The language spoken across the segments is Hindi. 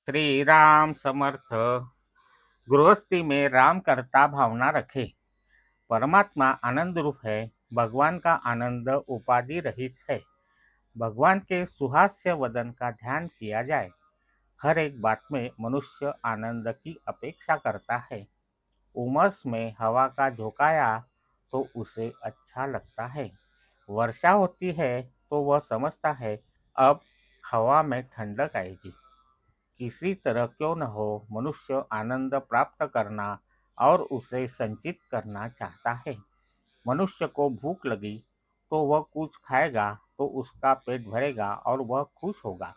श्री राम समर्थ। गृहस्थी में राम करता भावना रखे। परमात्मा आनंद रूप है। भगवान का आनंद उपाधि रहित है। भगवान के सुहास्य वदन का ध्यान किया जाए। हर एक बात में मनुष्य आनंद की अपेक्षा करता है। उमस में हवा का झोंकाया तो उसे अच्छा लगता है। वर्षा होती है तो वह समझता है अब हवा में ठंडक आएगी। किसी तरह क्यों न हो, मनुष्य आनंद प्राप्त करना और उसे संचित करना चाहता है। मनुष्य को भूख लगी तो वह कुछ खाएगा तो उसका पेट भरेगा और वह खुश होगा।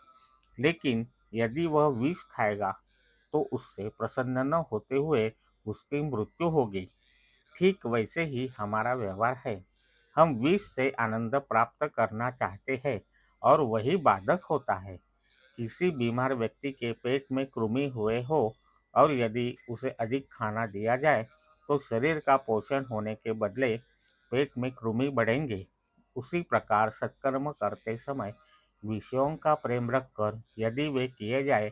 लेकिन यदि वह विष खाएगा तो उससे प्रसन्न न होते हुए उसकी मृत्यु होगी। ठीक वैसे ही हमारा व्यवहार है। हम विष से आनंद प्राप्त करना चाहते हैं और वही बाधक होता है। किसी बीमार व्यक्ति के पेट में कृमि हुए हो और यदि उसे अधिक खाना दिया जाए तो शरीर का पोषण होने के बदले पेट में कृमि बढ़ेंगे। उसी प्रकार सत्कर्म करते समय विषयों का प्रेम रखकर यदि वे किए जाए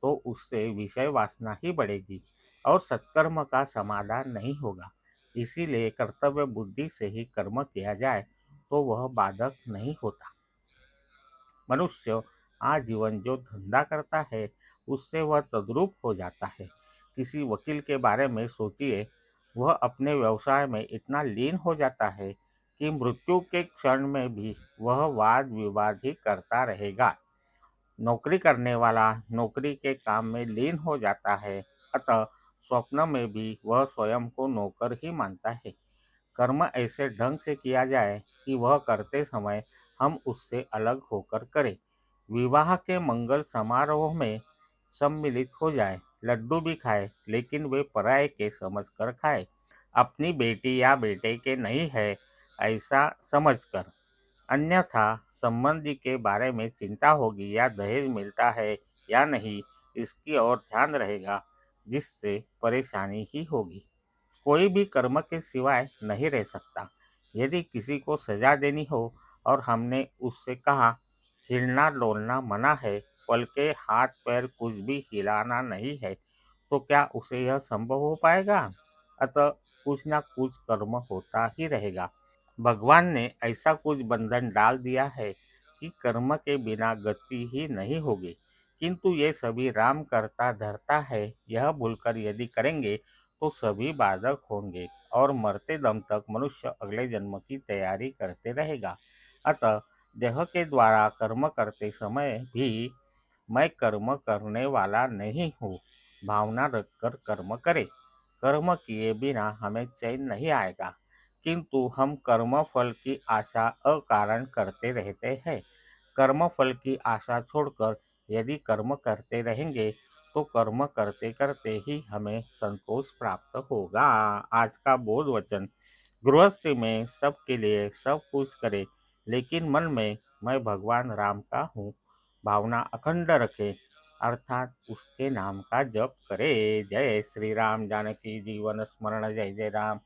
तो उससे विषय वासना ही बढ़ेगी और सत्कर्म का समाधान नहीं होगा। इसीलिए कर्तव्य बुद्धि से ही कर्म किया जाए तो वह बाधक नहीं होता। मनुष्य आजीवन जो धंधा करता है उससे वह तद्रूप हो जाता है। किसी वकील के बारे में सोचिए, वह अपने व्यवसाय में इतना लीन हो जाता है कि मृत्यु के क्षण में भी वह वाद विवाद ही करता रहेगा। नौकरी करने वाला नौकरी के काम में लीन हो जाता है, अतः स्वप्न में भी वह स्वयं को नौकर ही मानता है। कर्म ऐसे ढंग से किया जाए कि वह करते समय हम उससे अलग होकर करें। विवाह के मंगल समारोह में सम्मिलित हो जाए, लड्डू भी खाए लेकिन वे पराये के समझकर खाए, अपनी बेटी या बेटे के नहीं है ऐसा समझकर। अन्यथा संबंधी के बारे में चिंता होगी या दहेज मिलता है या नहीं इसकी ओर ध्यान रहेगा, जिससे परेशानी ही होगी। कोई भी कर्म के सिवाय नहीं रह सकता। यदि किसी को सजा देनी हो और हमने उससे कहा हिलना डोलना मना है, पल के हाथ पैर कुछ भी हिलाना नहीं है, तो क्या उसे यह संभव हो पाएगा? अतः कुछ ना कुछ कर्म होता ही रहेगा। भगवान ने ऐसा कुछ बंधन डाल दिया है कि कर्म के बिना गति ही नहीं होगी। किंतु ये सभी राम करता धरता है, यह भूलकर यदि करेंगे तो सभी बाधक होंगे और मरते दम तक मनुष्य अगले जन्म की तैयारी करते रहेगा। अतः देह के द्वारा कर्म करते समय भी मैं कर्म करने वाला नहीं हूँ भावना रखकर कर्म करें। कर्म किए बिना हमें चैन नहीं आएगा, किंतु हम कर्म फल की आशा अकारण करते रहते हैं। कर्म फल की आशा छोड़कर यदि कर्म करते रहेंगे तो कर्म करते करते ही हमें संतोष प्राप्त होगा। आज का बोध वचन। गृहस्थी में सबके लिए सब कुछ करे, लेकिन मन में मैं भगवान राम का हूँ भावना अखंड रखे, अर्थात उसके नाम का जप करे। जय श्री राम। जानकी जीवन स्मरण। जय जय राम।